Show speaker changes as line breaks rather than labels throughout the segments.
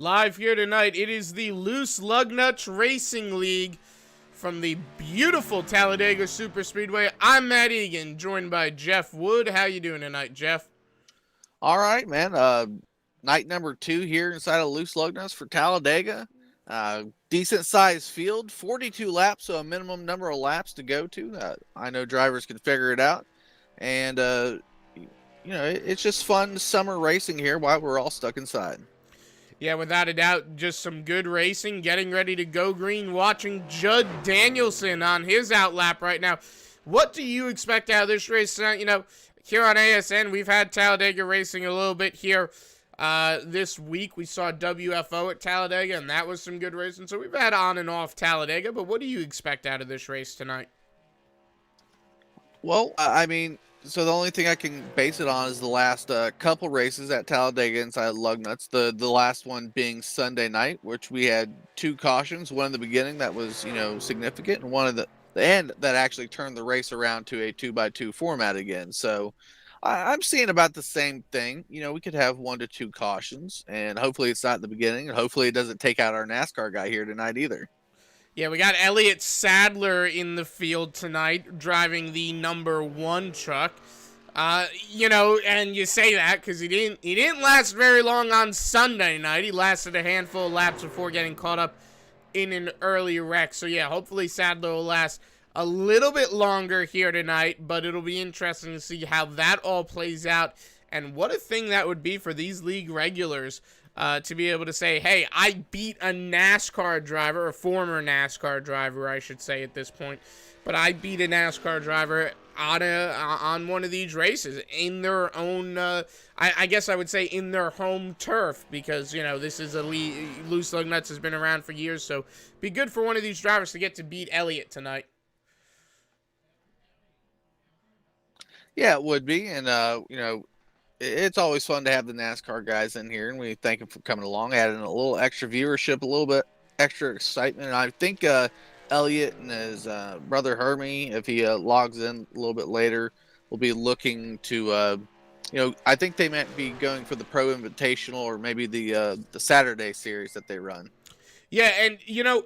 Live here tonight, it is the Loose Lugnuts Racing League from the beautiful Talladega Superspeedway. I'm Matt Egan, joined by Jeff Wood. How you doing tonight, Jeff?
All right, man. Night number 2 here inside of Loose Lugnuts for Talladega. Decent sized field, 42 laps, so a minimum number of laps to go to. I know drivers can figure it out. And, it's just fun summer racing here while we're all stuck inside.
Yeah, without a doubt, just some good racing. Getting ready to go green, watching Judd Danielson on his outlap right now. What do you expect out of this race tonight? You know, here on ASN, we've had Talladega racing a little bit here this week. We saw WFO at Talladega, and that was some good racing. So we've had on and off Talladega, but what do you expect out of this race tonight?
Well, so the only thing I can base it on is the last couple races at Talladega inside Lugnuts. The last one being Sunday night, which we had 2 cautions. One in the beginning that was, significant, and one at the end that actually turned the race around to a 2x2 format again. So I'm seeing about the same thing. We could have 1 to 2 cautions, and hopefully it's not at the beginning, and hopefully it doesn't take out our NASCAR guy here tonight either.
Yeah, we got Elliott Sadler in the field tonight, driving the number 1 truck. And you say that because he didn't last very long on Sunday night. He lasted a handful of laps before getting caught up in an early wreck. So yeah, hopefully Sadler will last a little bit longer here tonight, but it'll be interesting to see how that all plays out and what a thing that would be for these league regulars. To be able to say, hey, I beat a NASCAR driver, a former NASCAR driver, I should say at this point, but I beat a NASCAR driver on one of these races in their own, I guess I would say in their home turf, because, this is Loose Lugnuts has been around for years, so be good for one of these drivers to get to beat Elliott tonight.
Yeah, it would be, and, it's always fun to have the NASCAR guys in here, and we thank them for coming along, adding a little extra viewership, a little bit extra excitement. And I think Elliott and his brother Hermie, if he logs in a little bit later, will be looking to, I think they might be going for the Pro Invitational or maybe the Saturday series that they run.
Yeah, and,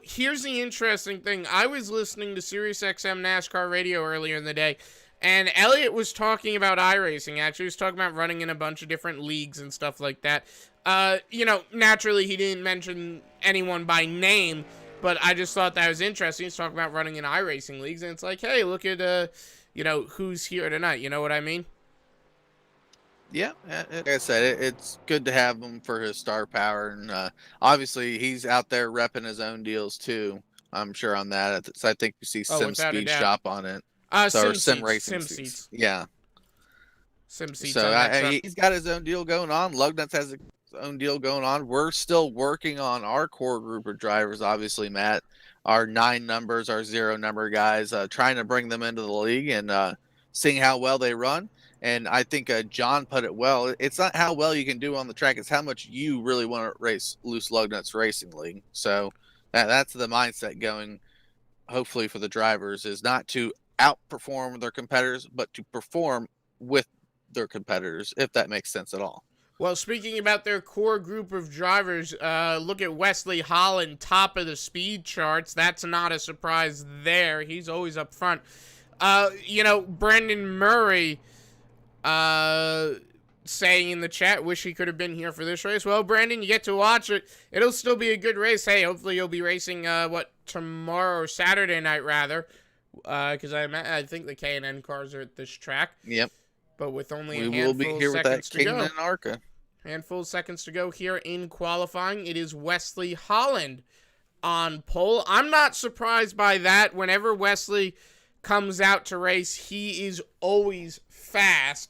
here's the interesting thing. I was listening to SiriusXM NASCAR radio earlier in the day, and Elliott was talking about iRacing, actually. He was talking about running in a bunch of different leagues and stuff like that. Naturally, he didn't mention anyone by name, but I just thought that was interesting. He's talking about running in iRacing leagues, and it's like, hey, look at, who's here tonight. You know what I mean?
Yeah, like I said, it's good to have him for his star power, and obviously he's out there repping his own deals, too, I'm sure on that. So I think you see Sim Speed Shop on it.
Sim
Racing
seats.
Yeah.
Sim seats.
So he's got his own deal going on. Lugnuts has his own deal going on. We're still working on our core group of drivers, obviously, Matt. Our 9 numbers, our 0 number guys, trying to bring them into the league and seeing how well they run. And I think John put it well. It's not how well you can do on the track. It's how much you really want to race Loose Lugnuts Racing League. So that's the mindset going, hopefully, for the drivers, is not to outperform their competitors, but to perform with their competitors, if that makes sense at all.
Well, speaking about their core group of drivers, look at Wesley Holland, top of the speed charts. That's not a surprise there. He's always up front. Brandon Murray saying in the chat, wish he could have been here for this race. Well, Brandon, you get to watch it. It'll still be a good race. Hey, hopefully you'll be racing, tomorrow or Saturday night, rather. Because I think the K&N cars are at this track.
Yep.
But with only
a handful of seconds to go.
Handful of seconds to go here in qualifying. It is Wesley Holland on pole. I'm not surprised by that. Whenever Wesley comes out to race, he is always fast.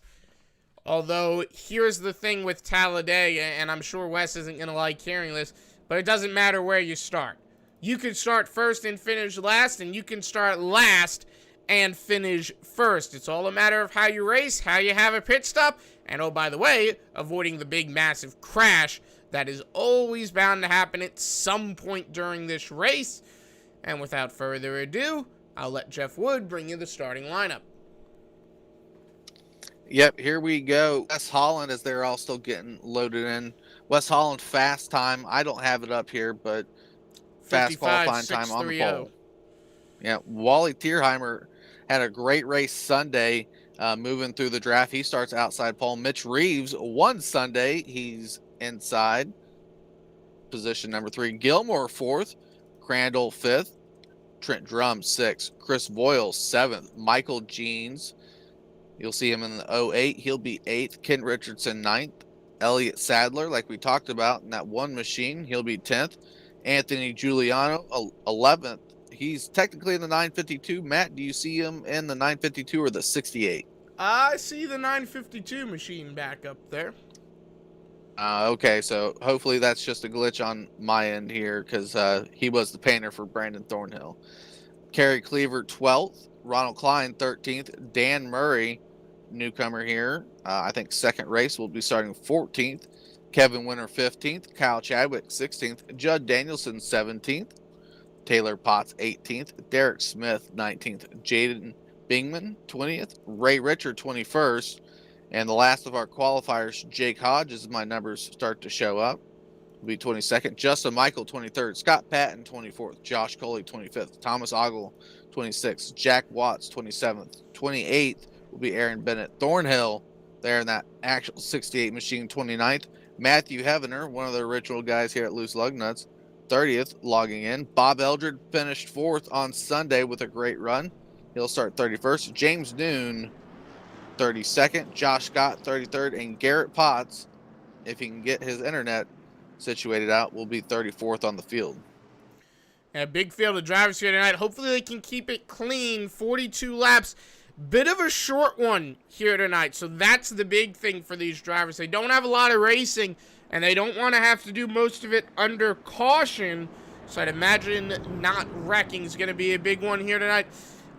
Although, here's the thing with Talladega, and I'm sure Wes isn't going to like hearing this, but it doesn't matter where you start. You can start first and finish last, and you can start last and finish first. It's all a matter of how you race, how you have a pit stop, and oh, by the way, avoiding the big, massive crash that is always bound to happen at some point during this race. And without further ado, I'll let Jeff Wood bring you the starting lineup.
Yep, here we go. West Holland, as they're all still getting loaded in. West Holland fast time. I don't have it up here, but fast qualifying time on the
55.630.
pole. Yeah, Wally Tierheimer had a great race Sunday, moving through the draft. He starts outside pole. Mitch Reeves won Sunday. He's inside position number 3. Gilmore 4th. Crandall 5th. Trent Drum 6th. Chris Boyle 7th. Michael Jeans, you'll see him in the 08. He'll be 8th. Ken Richardson 9th. Elliott Sadler, like we talked about in that one machine, he'll be 10th. Anthony Giuliano 11th. He's technically in the 952. Matt, do you see him in the 952 or the 68?
I see the 952 machine back up there.
Okay, so hopefully that's just a glitch on my end here, because he was the painter for Brandon Thornhill. Kerry Cleaver 12th. Ronald Klein 13th. Dan Murray, newcomer here, I think second race, will be starting 14th. Kevin Winter 15th. Kyle Chadwick 16th. Judd Danielson 17th. Taylor Potts 18th. Derek Smith 19th. Jaden Bingman 20th. Ray Richard 21st. And the last of our qualifiers, Jake Hodges, my numbers start to show up, will be 22nd. Justin Michael 23rd. Scott Patton 24th. Josh Coley 25th. Thomas Ogle 26th. Jack Watts 27th. 28th will be Aaron Bennett. Thornhill there in that actual 68 machine 29th. Matthew Heavener, one of the original guys here at Loose Lugnuts, 30th, logging in. Bob Eldred finished 4th on Sunday with a great run. He'll start 31st. James Noon 32nd. Josh Scott 33rd. And Garrett Potts, if he can get his internet situated out, will be 34th on the field.
A big field of drivers here tonight. Hopefully they can keep it clean. 42 laps. Bit of a short one here tonight. So that's the big thing for these drivers. They don't have a lot of racing, and they don't want to have to do most of it under caution. So I'd imagine not wrecking is going to be a big one here tonight.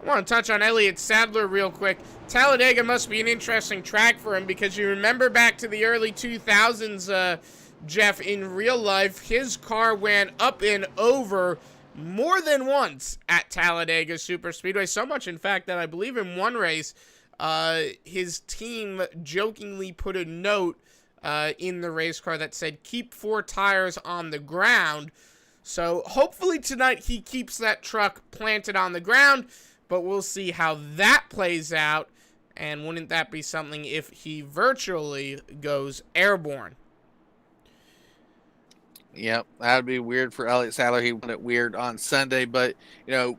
I want to touch on Elliott Sadler real quick. Talladega must be an interesting track for him, because you remember back to the early 2000s, Jeff, in real life, his car went up and over more than once at Talladega Superspeedway. So much, in fact, that I believe in one race, his team jokingly put a note in the race car that said, "Keep 4 tires on the ground." So hopefully tonight he keeps that truck planted on the ground, but we'll see how that plays out. And wouldn't that be something if he virtually goes airborne?
Yep, that would be weird for Elliott Sadler. He won it weird on Sunday, but,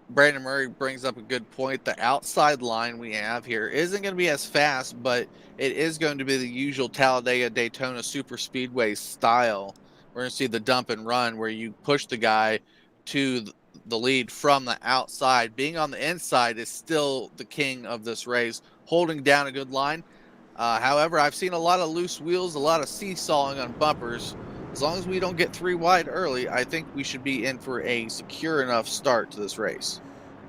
Brandon Murray brings up a good point. The outside line we have here isn't going to be as fast, but it is going to be the usual Talladega Daytona Super Speedway style. We're going to see the dump and run, where you push the guy to the lead from the outside. Being on the inside is still the king of this race, holding down a good line. However, I've seen a lot of loose wheels, a lot of seesawing on bumpers. As long as we don't get 3 wide early, I think we should be in for a secure enough start to this race.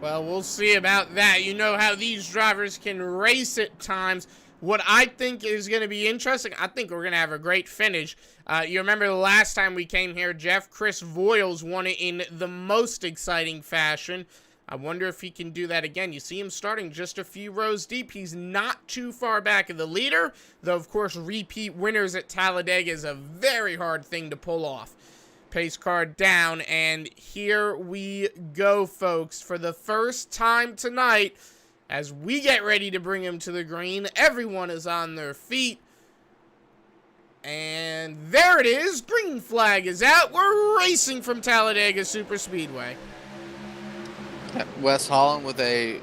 Well, we'll see about that. You know how these drivers can race at times. What I think is going to be interesting, I think we're going to have a great finish. You remember the last time we came here, Jeff, Chris Voiles won it in the most exciting fashion. I wonder if he can do that again. You see him starting just a few rows deep. He's not too far back of the leader, though, of course, repeat winners at Talladega is a very hard thing to pull off. Pace car down, and here we go, folks. For the first time tonight, as we get ready to bring him to the green, everyone is on their feet. And there it is. Green flag is out. We're racing from Talladega Superspeedway.
Wes Holland with a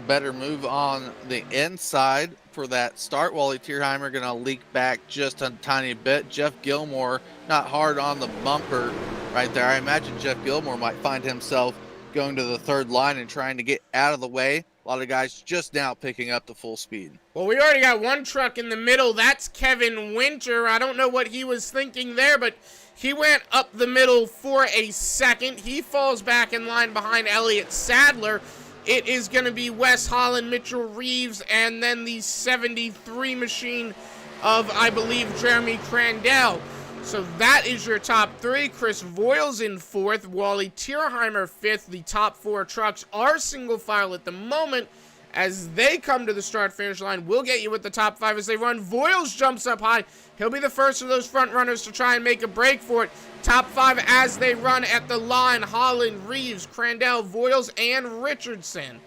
better move on the inside for that start. Wally Tierheimer going to leak back just a tiny bit. Jeff Gilmore not hard on the bumper right there. I imagine Jeff Gilmore might find himself going to the third line and trying to get out of the way. A lot of guys just now picking up the full speed.
Well, we already got one truck in the middle. That's Kevin Winter. I don't know what he was thinking there, but he went up the middle for a second. He falls back in line behind Elliott Sadler. It is going to be Wes Holland, Mitchell Reeves, and then the 73 machine of, I believe, Jeremy Crandell. So that is your top 3. Chris Voiles in 4th. Wally Tierheimer 5th. The top 4 trucks are single file at the moment. as they come to the start-finish line. We'll get you with the top 5 as they run. Voiles jumps up high. He'll be the first of those front runners to try and make a break for it. Top 5 as they run at the line. Holland, Reeves, Crandell, Voiles, and Richardson.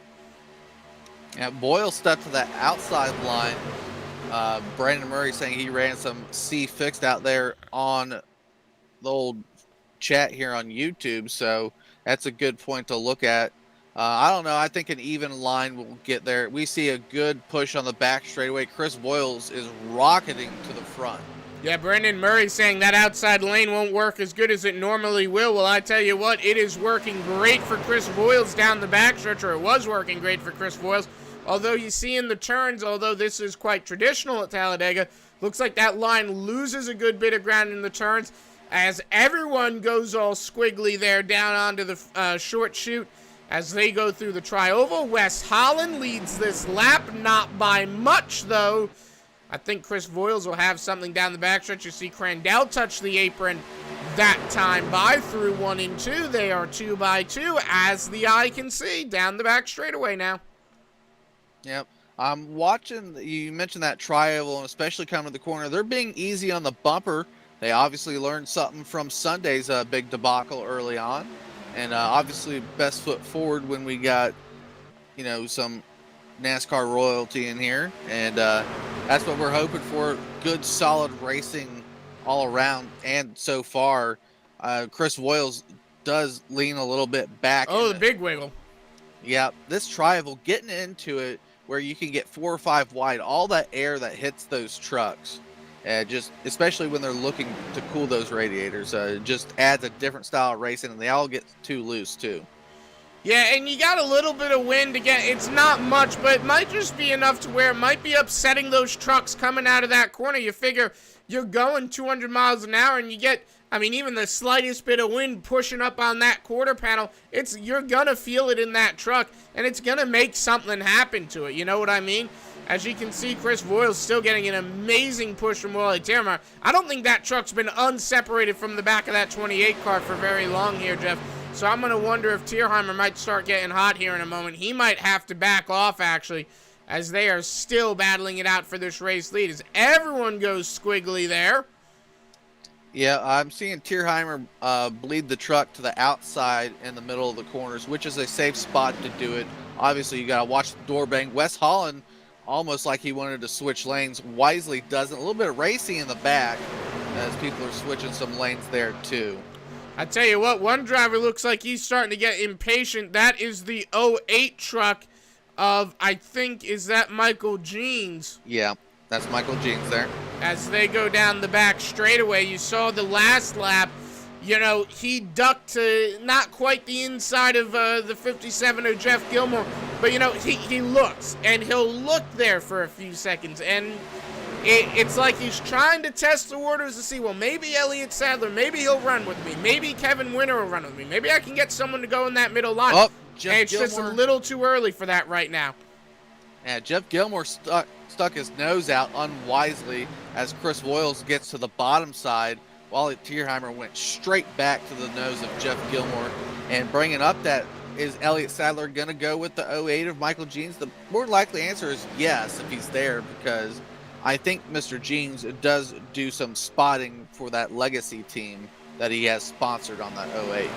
Yeah, Boyle stepped to that outside line. Brandon Murray saying he ran some C fixed out there on the old chat here on YouTube, so that's a good point to look at. I don't know. I think an even line will get there. We see a good push on the back straightaway. Chris Voiles is rocketing to the front.
Yeah, Brandon Murray saying that outside lane won't work as good as it normally will. Well, I tell you what, it is working great for Chris Voiles down the backstretch, or it was working great for Chris Voiles. Although you see in the turns, although this is quite traditional at Talladega, looks like that line loses a good bit of ground in the turns as everyone goes all squiggly there down onto the short chute as they go through the tri-oval. Wes Holland leads this lap, not by much though. I think Chris Voiles will have something down the backstretch. You see Crandell touch the apron that time by through 1 and 2. They are 2 by 2 as the eye can see down the back straightaway now.
Yep. I'm watching, you mentioned that tri-oval, and especially coming to the corner. They're being easy on the bumper. They obviously learned something from Sunday's big debacle early on. And obviously best foot forward when we got, you know, some NASCAR royalty in here. And that's what we're hoping for. Good, solid racing all around. And so far, Chris Voiles does lean a little bit back.
Oh, the big wiggle.
Yeah, this tri-oval, getting into it where you can get 4 or 5 wide, all that air that hits those trucks, just especially when they're looking to cool those radiators, just adds a different style of racing, and they all get too loose too.
Yeah, and you got a little bit of wind again. It's not much, but it might just be enough to where it might be upsetting those trucks coming out of that corner. You figure you're going 200 miles an hour and you get, I mean, even the slightest bit of wind pushing up on that quarter panel, you're gonna feel it in that truck, and it's gonna make something happen to it. You know what I mean? As you can see, Chris Voiles still getting an amazing push from Wally Tiermeyer. I don't think that truck's been unseparated from the back of that 28 car for very long here, Jeff. So I'm going to wonder if Tierheimer might start getting hot here in a moment. He might have to back off, actually, as they are still battling it out for this race lead. As everyone goes squiggly there.
Yeah, I'm seeing Tierheimer bleed the truck to the outside in the middle of the corners, which is a safe spot to do it. Obviously, you got to watch the door bang. Wes Holland, almost like he wanted to switch lanes, wisely doesn't. A little bit of racing in the back as people are switching some lanes there, too.
I tell you what, one driver looks like he's starting to get impatient. That is the 08 truck of, I think, is that Michael Jeans?
Yeah, that's Michael Jeans there.
As they go down the back straightaway, you saw the last lap, you know, he ducked to not quite the inside of the 57 of Jeff Gilmore, but, you know, he looks, and he'll look there for a few seconds, and it's like he's trying to test the waters to see, well, maybe Elliott Sadler, maybe he'll run with me. Maybe Kevin Winter will run with me. Maybe I can get someone to go in that middle line.
Oh,
it's just a little too early for that right now.
Yeah, Jeff Gilmore stuck his nose out unwisely as Chris Voiles gets to the bottom side. Wally Tierheimer went straight back to the nose of Jeff Gilmore. And bringing up that, is Elliott Sadler going to go with the 08 of Michael Jeans? The more likely answer is yes, if he's there, because I think Mr. Jeans does do some spotting for that legacy team that he has sponsored on that 08.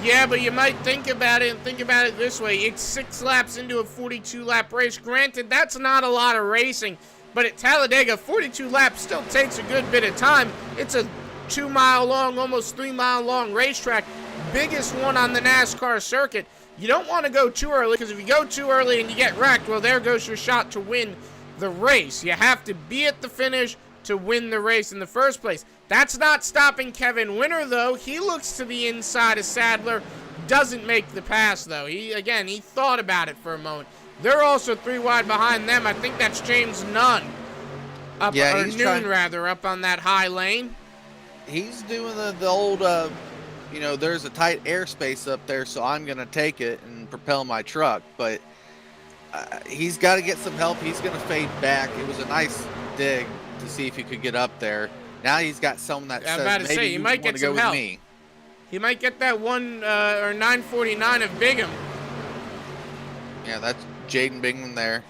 Yeah, but you might think about it and think about it this way. It's 6 laps into a 42-lap race. Granted, that's not a lot of racing, but at Talladega, 42 laps still takes a good bit of time. It's a 2-mile-long, almost 3-mile-long racetrack, biggest one on the NASCAR circuit. You don't want to go too early, because if you go too early and you get wrecked, well, there goes your shot to win the race. You have to be at the finish to win the race in the first place. That's not stopping Kevin Winter, though. He looks to the inside of Sadler, doesn't make the pass, though. He thought about it for a moment. They're also 3 wide behind them. I think that's James Nunn. Up on that high lane.
He's doing the old, you know, there's a tight airspace up there, so I'm going to take it and propel my truck. But he's got to get some help. He's going to fade back. It was a nice dig to see if he could get up there. Now he's got someone that says maybe
he might get some help. Me. He might get that 949 of Bigham.
Yeah, that's Jaden Bingman there.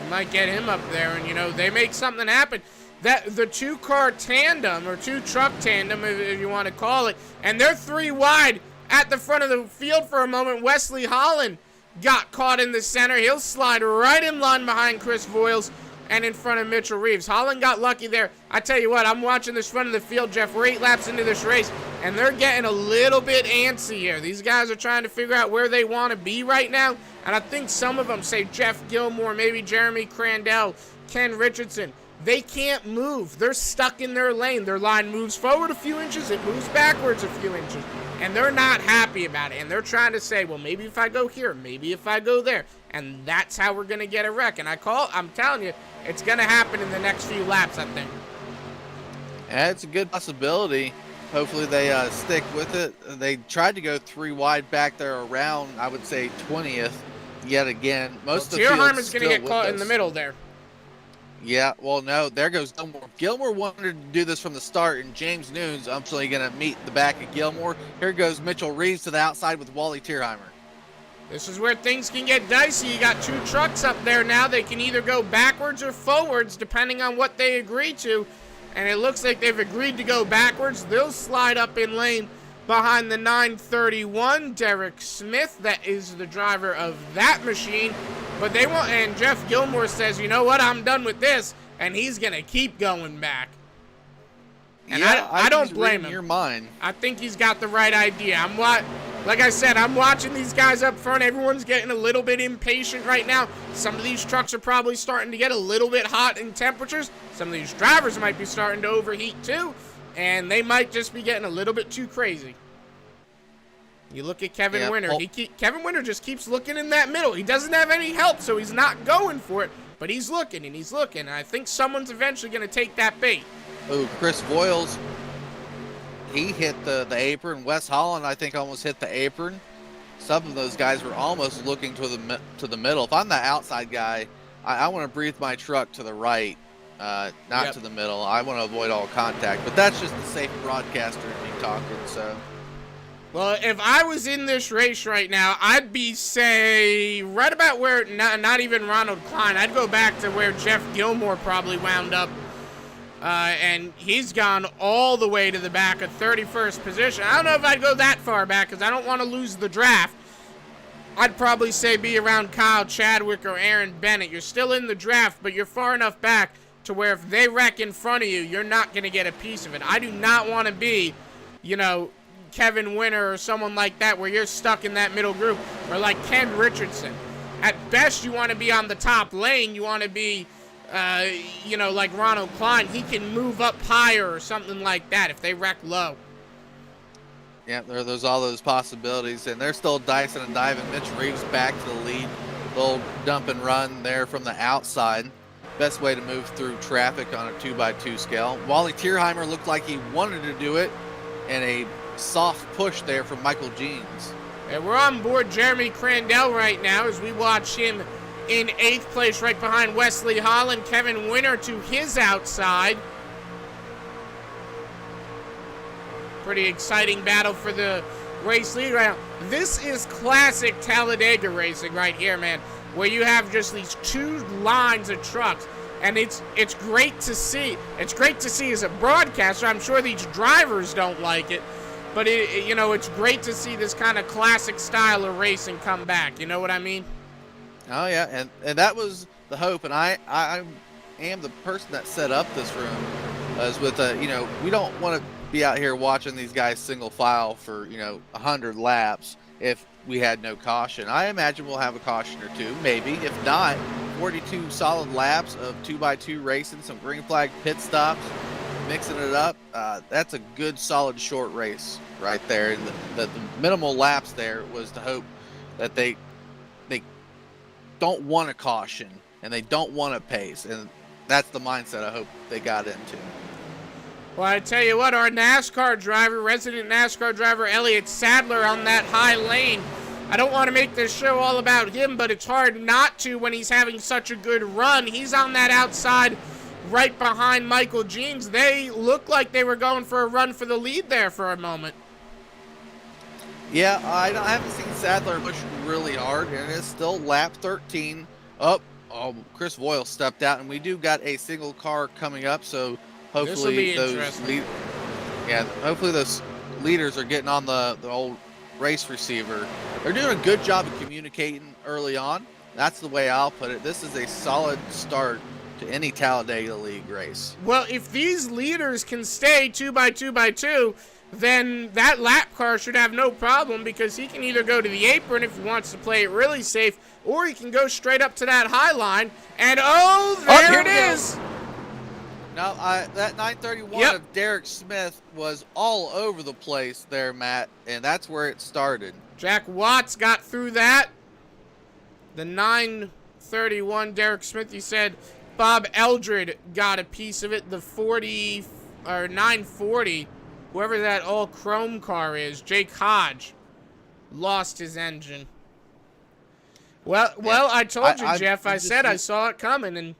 They might get him up there, and, you know, they make something happen. That the two-car tandem, or two-truck tandem, if you want to call it, and they're 3 wide at the front of the field for a moment. Wesley Holland got caught in the center. He'll slide right in line behind Chris Voiles and in front of Mitchell Reeves. Holland got lucky there. I tell you what, I'm watching this front of the field, Jeff. We're 8 laps into this race, and they're getting a little bit antsy here. These guys are trying to figure out where they want to be right now, and I think some of them, say Jeff Gilmore, maybe Jeremy Crandell, Ken Richardson, they can't move. They're stuck in their lane. Their line moves forward a few inches, it moves backwards a few inches, and they're not happy about it. And they're trying to say, well, maybe if I go here, maybe if I go there, and that's how we're going to get a wreck. And I'm telling you, it's going to happen in the next few laps, I think.
And it's a good possibility. Hopefully they stick with it. They tried to go 3 wide back there around, I would say, 20th yet again. Most of the field
Tierheimer's going to get caught in the middle there.
Yeah, well, no, there goes Gilmore. Gilmore wanted to do this from the start, and James Noon's actually going to meet the back of Gilmore. Here goes Mitchell Reeves to the outside with Wally Tierheimer.
This is where things can get dicey. You got 2 trucks up there now. They can either go backwards or forwards, depending on what they agree to. And it looks like they've agreed to go backwards. They'll slide up in lane behind the 931, Derek Smith. That is the driver of that machine. But they won't, and Jeff Gilmore says, you know what, I'm done with this, and he's going to keep going back. And
yeah,
I don't blame him.
Your mind.
I think he's got the right idea. Like I said, I'm watching these guys up front. Everyone's getting a little bit impatient right now. Some of these trucks are probably starting to get a little bit hot in temperatures. Some of these drivers might be starting to overheat too, and they might just be getting a little bit too crazy. You look at Kevin Winter. Kevin Winter just keeps looking in that middle. He doesn't have any help, so he's not going for it. But he's looking, and he's looking. And I think someone's eventually going to take that bait.
Oh, Chris Voiles, he hit the apron. Wes Holland, I think, almost hit the apron. Some of those guys were almost looking to the middle. If I'm the outside guy, I want to breathe my truck to the right, not to the middle. I want to avoid all contact. But that's just the safe broadcaster to be talking, so...
Well, if I was in this race right now, I'd be, say, right about where, not even Ronald Klein. I'd go back to where Jeff Gilmore probably wound up. And he's gone all the way to the back of 31st position. I don't know if I'd go that far back because I don't want to lose the draft. I'd probably say be around Kyle Chadwick or Aaron Bennett. You're still in the draft, but you're far enough back to where if they wreck in front of you, you're not going to get a piece of it. I do not want to be, you know, Kevin Winter or someone like that where you're stuck in that middle group, or like Ken Richardson. At best, you want to be on the top lane. You want to be, you know, like Ronald Klein. He can move up higher or something like that if they wreck low.
Yeah, there's all those possibilities, and they're still dicing and diving. Mitch Reeves back to the lead. Little dump and run there from the outside. Best way to move through traffic on a 2x2 scale. Wally Tierheimer looked like he wanted to do it, and a soft push there from Michael Jeans.
And we're on board Jeremy Crandell right now as we watch him in 8th place right behind Wesley Holland. Kevin Winter to his outside. Pretty exciting battle for the race lead right now. This is classic Talladega racing right here, man, where you have just these 2 lines of trucks. And it's great to see. It's great to see as a broadcaster. I'm sure these drivers don't like it. But, you know, it's great to see this kind of classic style of racing come back. You know what I mean?
Oh, yeah. And that was the hope. And I am the person that set up this room. As with, you know, we don't want to be out here watching these guys single file for, you know, 100 laps if we had no caution. I imagine we'll have a caution or two, maybe. If not, 42 solid laps of 2x2 racing, some green flag pit stops, mixing it up. That's a good, solid, short race right there. And the minimal laps there was to hope that they don't want a caution and they don't want a pace. And that's the mindset I hope they got into.
Well, I tell you what, our NASCAR driver, resident NASCAR driver, Elliott Sadler on that high lane. I don't want to make this show all about him, but it's hard not to when he's having such a good run. He's on that outside right behind Michael Jeans. They looked like they were going for a run for the lead there for a moment.
Yeah, I haven't seen Sadler push really hard, and it's still lap 13. Oh, Chris Voyle stepped out, and we do got a single car coming up, so
This will
hopefully
be interesting.
hopefully those leaders are getting on the old race receiver. They're doing a good job of communicating early on. That's the way I'll put it. This is a solid start to any Talladega League race.
Well, if these leaders can stay 2x2x2, then that lap car should have no problem, because he can either go to the apron if he wants to play it really safe, or he can go straight up to that high line, and there it is!
Now, that 931 of Derek Smith was all over the place there, Matt, and that's where it started.
Jack Watts got through that. The 931 Derek Smith, he said Bob Eldred got a piece of it. The 940, whoever that all chrome car is, Jake Hodge, lost his engine. Well, I told you, Jeff. I said I saw it coming, and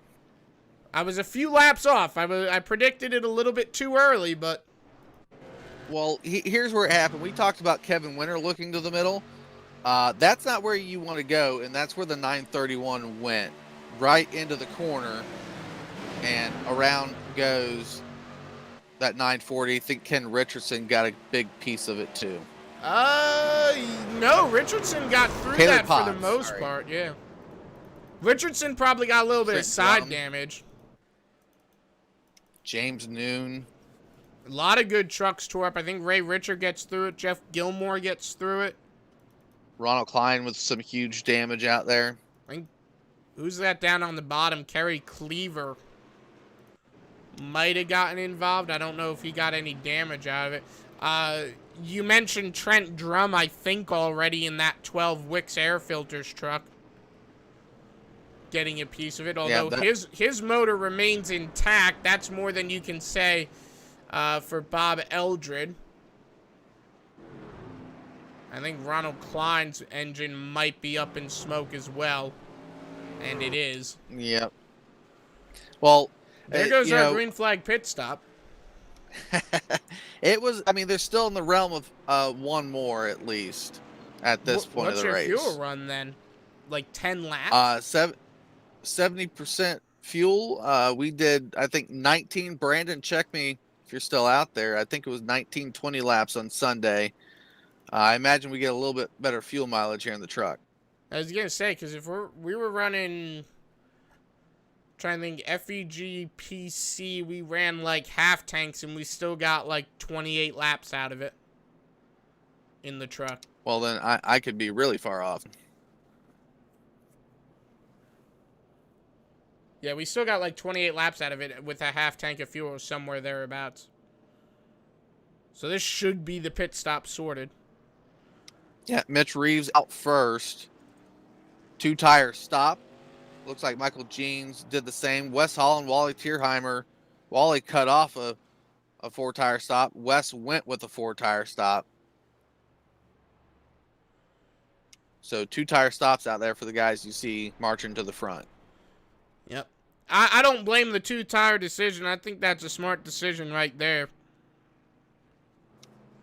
I was a few laps off. I predicted it a little bit too early, but...
Well, here's where it happened. We talked about Kevin Winter looking to the middle. That's not where you want to go, and that's where the 931 went. Right into the corner, and around goes that 940. I think Ken Richardson got a big piece of it, too.
No, Richardson got through
Taylor
that
Potts,
for the most part, yeah. Richardson probably got a little bit of side damage.
James Noon.
A lot of good trucks tore up. I think Ray Richard gets through it. Jeff Gilmore gets through it.
Ronald Klein with some huge damage out there.
I think, who's that down on the bottom? Kerry Cleaver might have gotten involved. I don't know if he got any damage out of it. You mentioned Trent Drum, I think, already in that 12 Wix air filters truck. Getting a piece of it, although his motor remains intact. That's more than you can say for Bob Eldred. I think Ronald Klein's engine might be up in smoke as well, and it is.
Yep. Well,
there goes our green flag pit stop.
It was. I mean, they're still in the realm of one more at least at this point of the race.
What's your fuel run then? Like 10 laps?
70% fuel. We did, I think, 19. Brandon, check me if you're still out there. I think it was 19, 20 laps on Sunday. I imagine we get a little bit better fuel mileage here in the truck.
I was gonna say, because if we were running, trying to think, FEG PC, we ran like half tanks and we still got like 28 laps out of it in the truck.
Well, then I could be really far off.
Yeah, we still got like 28 laps out of it with a half tank of fuel somewhere thereabouts. So this should be the pit stop sorted.
Yeah, Mitch Reeves out first. 2-tire stop. Looks like Michael Jeans did the same. Wes Holland, Wally Tierheimer. Wally cut off a 4-tire stop. Wes went with a 4-tire stop. So 2-tire stops out there for the guys you see marching to the front.
Yep. I don't blame the 2-tire decision. I think that's a smart decision right there.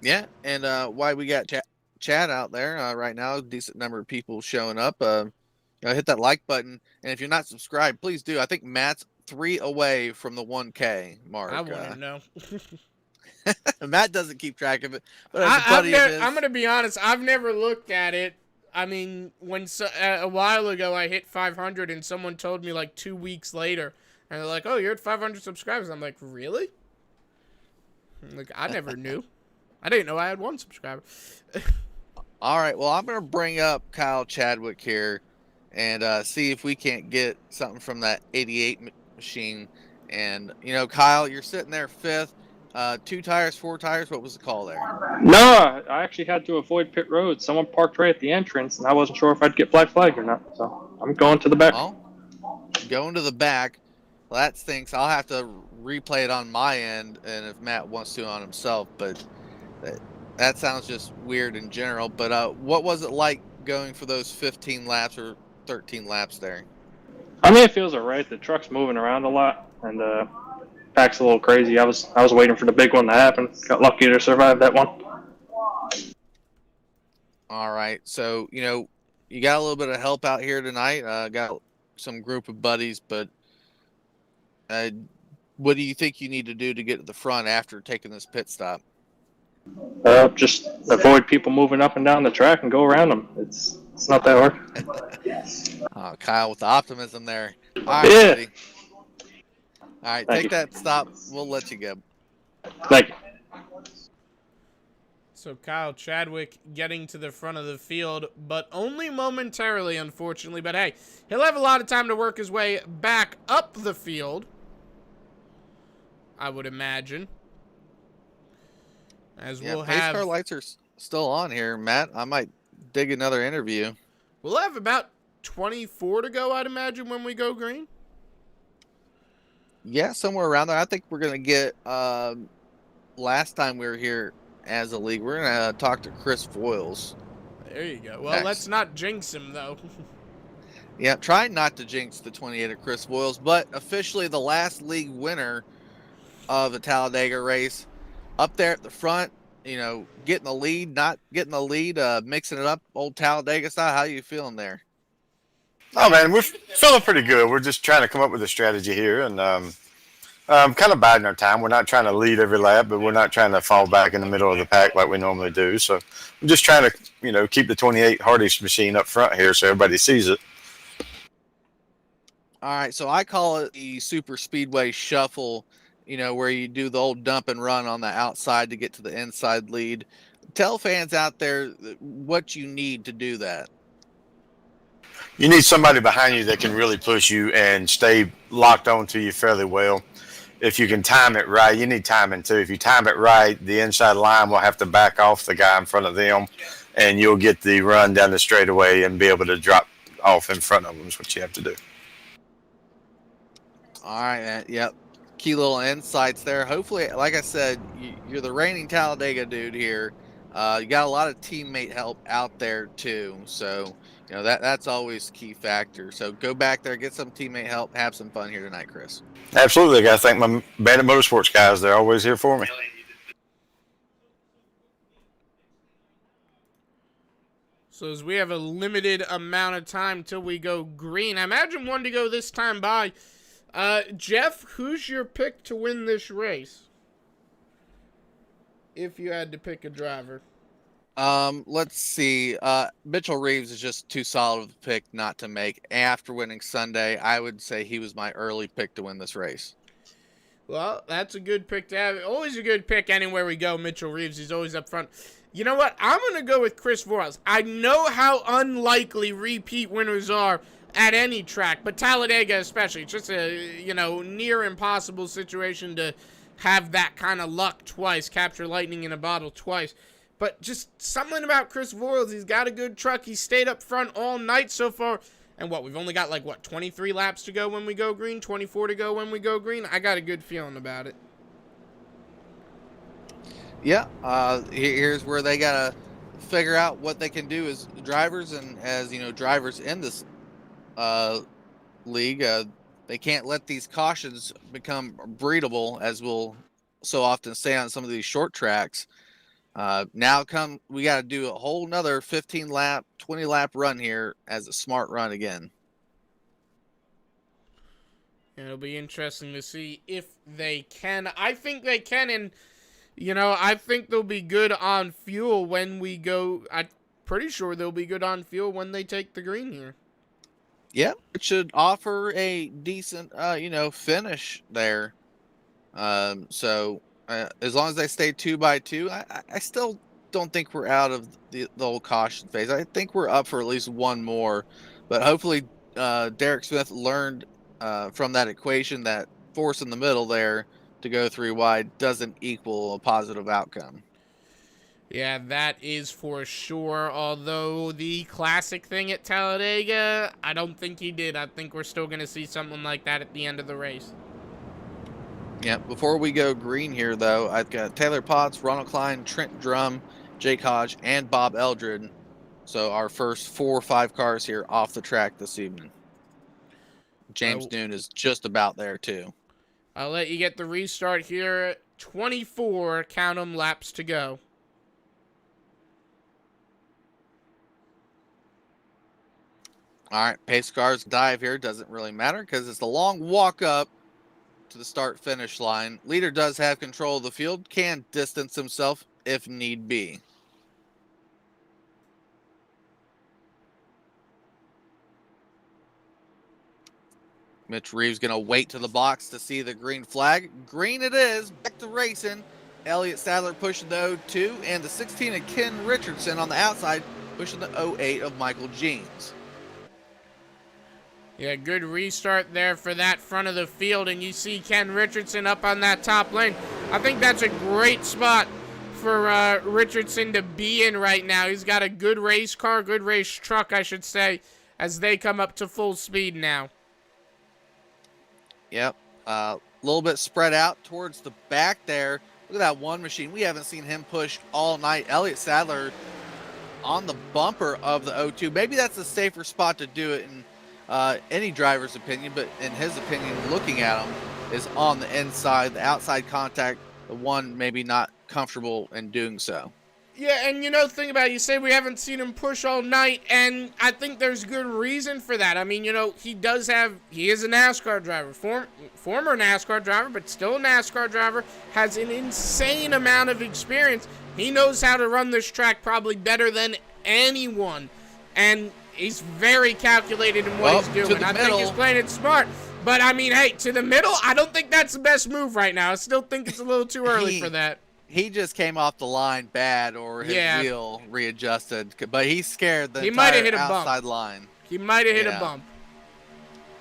Yeah, and why we got Chad out there right now, a decent number of people showing up. Hit that like button, and if you're not subscribed, please do. I think Matt's 3 away from the 1K mark.
I wouldn't know.
Matt doesn't keep track of it, but as a buddy of his,
I'm gonna be honest. I've never looked at it. I mean, when a while ago I hit 500, and someone told me like 2 weeks later, and they're like, "Oh, you're at 500 subscribers." I'm like, "Really?" Like, I never knew. I didn't know I had 1 subscriber.
All right, well, I'm going to bring up Kyle Chadwick here and see if we can't get something from that 88 machine. And, Kyle, you're sitting there 5th. 2 tires, 4 tires. What was the call there?
No, I actually had to avoid pit road. Someone parked right at the entrance, and I wasn't sure if I'd get black flag or not. So I'm going to the back.
Oh, going to the back. Well, that stinks. I'll have to replay it on my end, and if Matt wants to on himself. But that sounds just weird in general. But what was it like going for those 15 laps or 13 laps there?
I mean, it feels all right. The truck's moving around a lot, and pack's a little crazy. I was waiting for the big one to happen. Got lucky to survive that one.
All right. So, you got a little bit of help out here tonight. Got some group of buddies, but uh, what do you think you need to do to get to the front after taking this pit stop?
Just avoid people moving up and down the track and go around them. It's not that hard.
Kyle with the optimism there. All right,
Yeah.
buddy. All right,
Thank
take
you.
that stop. We'll let you go.
Thank you.
So Kyle Chadwick getting to the front of the field, but only momentarily, unfortunately. But hey, he'll have a lot of time to work his way back up the field, I would imagine. As
Yeah,
we'll
pace car
have...
lights are still on here, Matt. I might dig another interview.
We'll have about 24 to go, I'd imagine, when we go green.
Yeah, somewhere around there. I think we're going to get, last time we were here as a league, we're going to talk to Chris Foyles.
There you go. Well,
Next.
let's not jinx him, though.
Yeah, try not to jinx the 28 of Chris Foyles, but officially the last league winner of the Talladega race. Up there at the front, getting the lead, not getting the lead, mixing it up, old Talladega style. How you feeling there?
Oh man, we're feeling pretty good. We're just trying to come up with a strategy here, and kind of biding our time. We're not trying to lead every lap, but we're not trying to fall back in the middle of the pack like we normally do. So we're just trying to, keep the 28 Hardy's machine up front here so everybody sees it.
All right, so I call it the super speedway shuffle, where you do the old dump and run on the outside to get to the inside lead. Tell fans out there what you need to do that.
You need somebody behind you that can really push you and stay locked onto you fairly well. If you can time it right, you need timing too. If you time it right, the inside line will have to back off the guy in front of them, and you'll get the run down the straightaway and be able to drop off in front of them is what you have to do.
All right, yep. Key little insights there. Hopefully, like I said, you're the reigning Talladega dude here. You got a lot of teammate help out there too, so that's always a key factor. So go back there, get some teammate help, have some fun here tonight, Chris.
Absolutely, I got to thank my Bandit Motorsports guys. They're always here for me.
So as we have a limited amount of time till we go green, I imagine one to go this time by. Jeff, who's your pick to win this race? If you had to pick a driver.
Let's see. Mitchell Reeves is just too solid of a pick not to make. After winning Sunday, I would say he was my early pick to win this race.
Well, that's a good pick to have. Always a good pick anywhere we go. Mitchell Reeves, he's always up front. You know what? I'm going to go with Chris Foyles. I know how unlikely repeat winners are at any track, but Talladega especially. It's just a, near impossible situation to have that kind of luck twice, capture lightning in a bottle twice. But just something about Chris Foyles. He's got a good truck. He stayed up front all night so far. And we've only got 23 laps to go when we go green, 24 to go when we go green. I got a good feeling about it.
Yeah, here's where they got to figure out what they can do as drivers, and as drivers in this league, they can't let these cautions become breedable, as we'll so often say on some of these short tracks. We got to do a whole nother 15 lap, 20 lap run here as a smart run again.
And it'll be interesting to see if they can. I think they can, and I think they'll be good on fuel when we go. I'm pretty sure they'll be good on fuel when they take the green here.
Yeah, it should offer a decent, finish there. So as long as they stay 2x2, I still don't think we're out of the old caution phase. I think we're up for at least one more, but hopefully Derek Smith learned from that equation that force in the middle there to go 3 wide doesn't equal a positive outcome.
Yeah, that is for sure. Although the classic thing at Talladega, I don't think he did. I think we're still going to see something like that at the end of the race.
Yeah, before we go green here, though, I've got Taylor Potts, Ronald Klein, Trent Drum, Jake Hodge, and Bob Eldred. So our first 4 or 5 cars here off the track this evening. James Noon is just about there, too.
I'll let you get the restart here. 24, count 'em, laps to go.
All right, pace cars dive here. Doesn't really matter because it's a long walk up to the start-finish line. Leader does have control of the field, can distance himself if need be. Mitch Reeves going to wait to the box to see the green flag. Green it is. Back to racing. Elliott Sadler pushing the 02, and the 16 of Ken Richardson on the outside pushing the 08 of Michael Jeans.
Yeah, good restart there for that front of the field, and you see Ken Richardson up on that top lane. I think that's a great spot for Richardson to be in right now. He's got a good race car, good race truck, I should say, as they come up to full speed now.
Yep, a little bit spread out towards the back there. Look at that one machine. We haven't seen him push all night. Elliott Sadler on the bumper of the 02. Maybe that's a safer spot to do it in any driver's opinion, but in his opinion, looking at him, is on the inside. The outside contact, the one maybe not comfortable in doing so.
Yeah, and you know, think about it, you say we haven't seen him push all night, and I think there's good reason for that. I mean, you know, he is a NASCAR driver, former NASCAR driver, but still a NASCAR driver, has an insane amount of experience. He knows how to run this track probably better than anyone, and he's very calculated in what he's doing. I think he's playing it smart. But, I mean, hey, to the middle, I don't think that's the best move right now. I still think it's a little too early for that.
He just came off the line bad, or his wheel readjusted. But he's scared the entire outside line.
He might have hit a bump.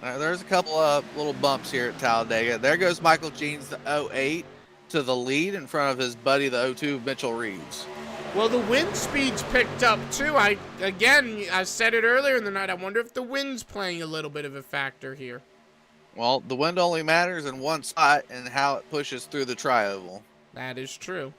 There's a couple of little bumps here at Talladega. There goes Michael Jeans, the 08, to the lead in front of his buddy, the 02, Mitchell Reeves.
Well, the wind speed's picked up, too. I said it earlier in the night. I wonder if the wind's playing a little bit of a factor here.
Well, the wind only matters in one spot and how it pushes through the tri-oval.
That is true.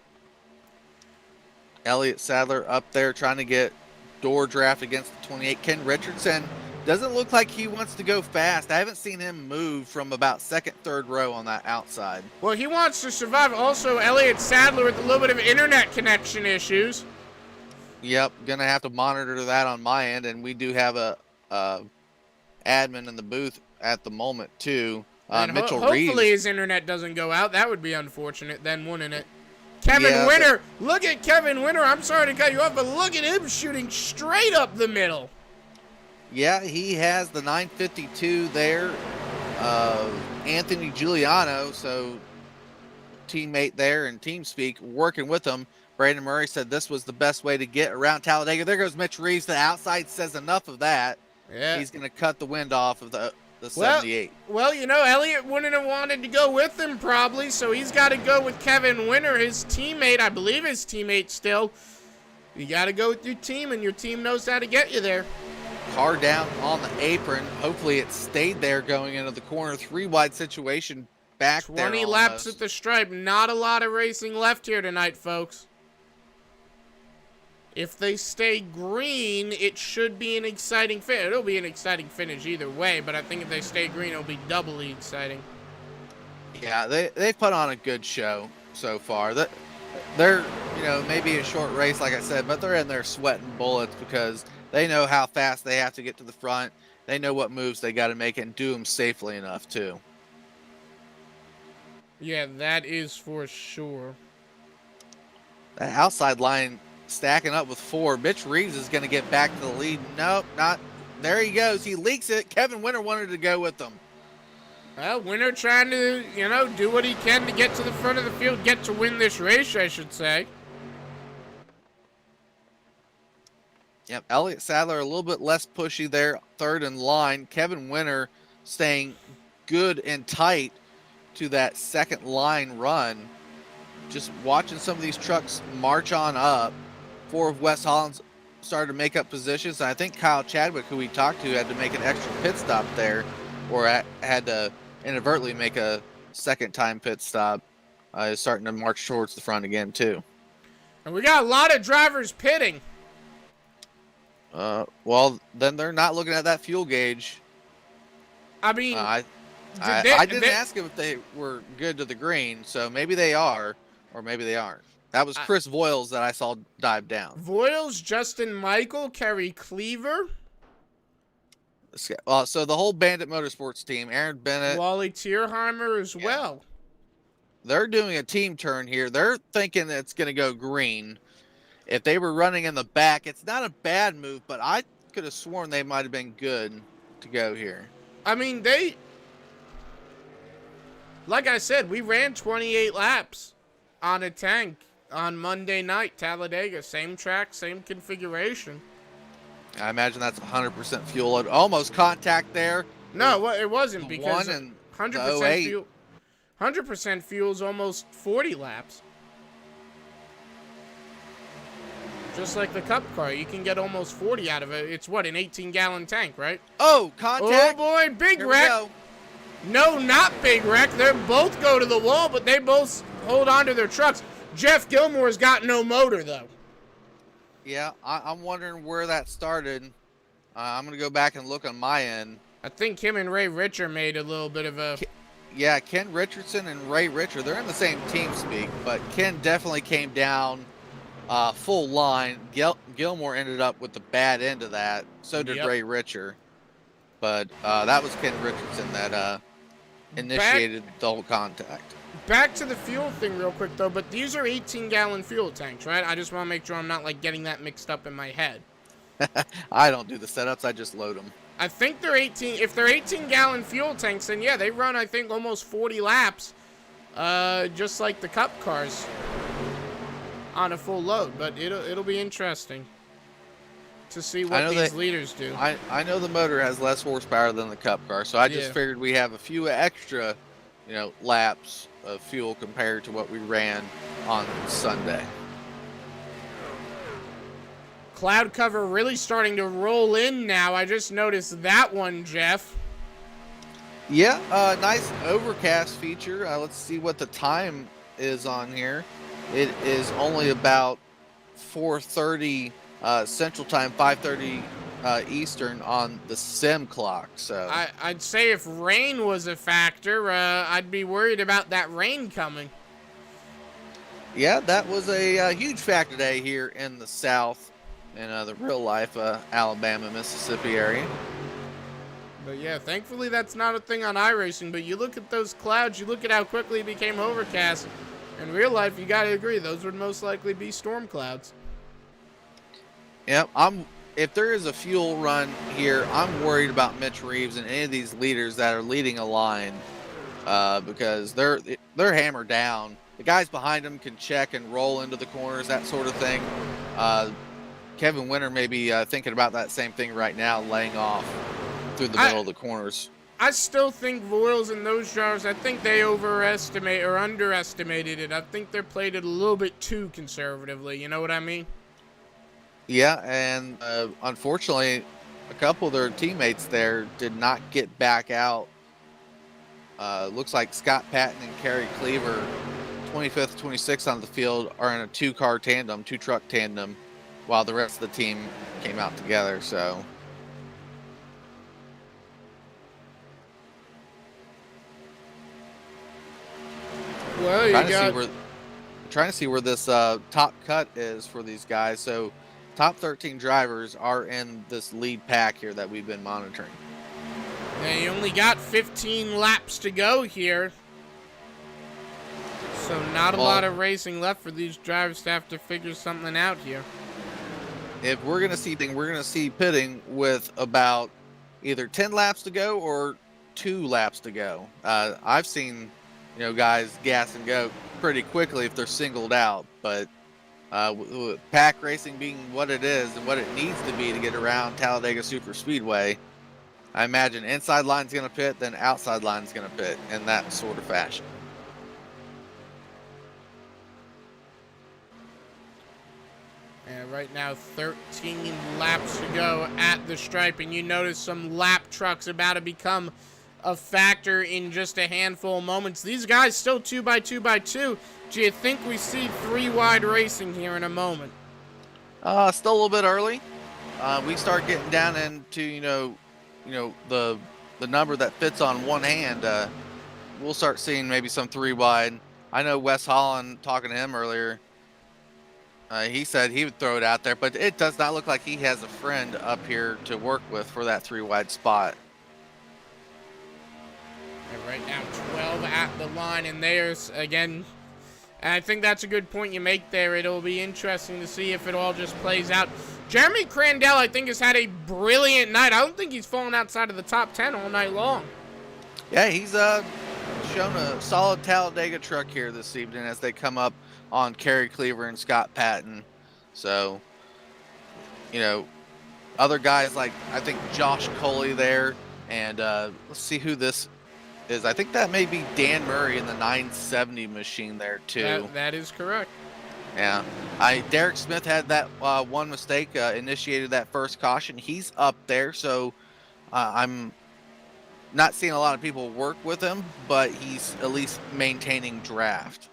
Elliott Sadler up there trying to get door draft against the 28. Ken Richardson doesn't look like he wants to go fast. I haven't seen him move from about second, third row on that outside.
Well, he wants to survive. Also, Elliott Sadler with a little bit of internet connection issues.
Yep, gonna have to monitor that on my end, and we do have a admin in the booth at the moment too. Mitchell Reeves.
Hopefully his internet doesn't go out. That would be unfortunate then, wouldn't it? Kevin Winter. Look at Kevin Winter. I'm sorry to cut you off, but look at him shooting straight up the middle.
Yeah, he has the 952 there. Anthony Giuliano, so teammate there in TeamSpeak, working with him. Brandon Murray said this was the best way to get around Talladega. There goes Mitch Reeves. The outside says enough of that.
Yeah.
He's going to cut the wind off of the 78.
Well, you know, Elliott wouldn't have wanted to go with him probably, so he's got to go with Kevin Winter, his teammate. I believe his teammate still. You got to go with your team, and your team knows how to get you there.
Car down on the apron. Hopefully it stayed there going into the corner. 3-wide situation back
20 laps at the stripe. Not a lot of racing left here tonight, folks. If they stay green, it should be an exciting finish. It'll be an exciting finish either way, but I think if they stay green, it'll be doubly exciting.
Yeah, they've put on a good show so far. They're, you know, maybe a short race, like I said, but they're in there sweating bullets because they know how fast they have to get to the front. They know what moves they got to make and do them safely enough, too.
Yeah, that is for sure.
That outside line stacking up with 4. Mitch Reeves is going to get back to the lead. Nope, not. There he goes. He leaks it. Kevin Winter wanted to go with him.
Well, Winter trying to, you know, do what he can to get to the front of the field, get to win this race, I should say.
Yep, Elliott Sadler a little bit less pushy there, third in line. Kevin Winter staying good and tight to that second line run. Just watching some of these trucks march on up. 4 of West Holland's started to make up positions. And I think Kyle Chadwick, who we talked to, had to make an extra pit stop there, or had to inadvertently make a second time pit stop. Is starting to march towards the front again, too.
And we got a lot of drivers pitting.
Well, then they're not looking at that fuel gauge.
I mean,
I didn't ask them if they were good to the green, so maybe they are, or maybe they aren't. That was Chris Voiles that I saw dive down.
Voiles, Justin Michael, Kerry Cleaver.
So the whole Bandit Motorsports team, Aaron Bennett,
Wally Tierheimer as
Yeah.
well.
they're doing a team turn here. They're thinking that it's going to go green. If they were running in the back, it's not a bad move, but I could have sworn they might have been good to go here.
I mean, like I said, we ran 28 laps on a tank on Monday night, Talladega. Same track, same configuration.
I imagine that's 100% fuel load. Almost contact there.
No, well, it wasn't
The
because
one and
100%
the 08.
fuel. 100% fuel is almost 40 laps. Just like the Cup car, you can get almost 40 out of it. It's what, an 18-gallon tank, right?
Oh, contact.
Oh boy, big
Here we
wreck.
go.
No, not big wreck. They both go to the wall, but they both hold on to their trucks. Jeff Gilmore's got no motor, though.
Yeah, I'm wondering where that started. I'm going to go back and look on my end.
I think him and Ray Richer made a little bit of a...
Yeah, Ken Richardson and Ray Richer, they're in the same team speak, but Ken definitely came down full line. Gilmore ended up with the bad end of that. So did
Yep.
Ray Richer. But that was Ken Richardson that initiated the whole contact.
Back to the fuel thing real quick, though, but these are 18-gallon fuel tanks, right? I just want to make sure I'm not, like, getting that mixed up in my head.
I don't do the setups, I just load them.
I think they're 18... If they're 18-gallon fuel tanks, then, yeah, they run, I think, almost 40 laps, just like the Cup cars on a full load. But it'll be interesting to see what these leaders do.
I know the motor has less horsepower than the Cup car, so I just figured we have a few extra, laps of fuel compared to what we ran on Sunday.
Cloud cover really starting to roll in now. I just noticed that one, Jeff.
Yeah, nice overcast feature. Let's see what the time is on here. It is only about 4:30 Central Time, 5:30 Eastern on the sim clock. So
I'd say if rain was a factor, I'd be worried about that rain coming.
Yeah, that was a huge factor today here in the South, in the real life Alabama, Mississippi area.
But yeah, thankfully that's not a thing on iRacing. But you look at those clouds, you look at how quickly it became overcast. In real life, you got to agree, those would most likely be storm clouds.
Yep, if there is a fuel run here, I'm worried about Mitch Reeves and any of these leaders that are leading a line because they're hammered down. The guys behind them can check and roll into the corners, that sort of thing. Kevin Winter may be thinking about that same thing right now, laying off through the middle of the corners.
I still think Voiles and those drivers, I think they overestimate or underestimated it. I think they played it a little bit too conservatively. You know what I mean?
Yeah, and unfortunately, a couple of their teammates there did not get back out. Looks like Scott Patton and Kerry Cleaver, 25th, 26th on the field, are in a two-truck tandem, while the rest of the team came out together. So,
well,
trying to see where this top cut is for these guys. So, top 13 drivers are in this lead pack here that we've been monitoring.
They only got 15 laps to go here. So not a lot of racing left for these drivers to have to figure something out here.
If we're going to see we're going to see pitting with about either 10 laps to go or 2 laps to go. I've seen, guys gas and go pretty quickly if they're singled out, but with pack racing being what it is and what it needs to be to get around Talladega Super Speedway, I imagine inside line's going to pit, then outside line's going to pit in that sort of fashion.
And right now, 13 laps to go at the stripe, and you notice some lap trucks about to become a factor in just a handful of moments. These guys still 2x2x2. Do you think we see 3-wide racing here in a moment?
Still a little bit early. We start getting down into the number that fits on one hand. We'll start seeing maybe some 3-wide. I know Wes Holland, talking to him earlier, He said he would throw it out there, but it does not look like he has a friend up here to work with for that 3-wide spot.
And right now, 12 at the line, and there's, again, and I think that's a good point you make there. It'll be interesting to see if it all just plays out. Jeremy Crandell, I think, has had a brilliant night. I don't think he's fallen outside of the top 10 all night long.
Yeah, he's shown a solid Talladega truck here this evening as they come up on Kerry Cleaver and Scott Patton. So, other guys like, I think, Josh Coley there. And let's see who this is. I think that may be Dan Murray in the 970 machine there, too.
That is correct.
Yeah. Derek Smith had that one mistake, initiated that first caution. He's up there, so I'm not seeing a lot of people work with him, but he's at least maintaining draft.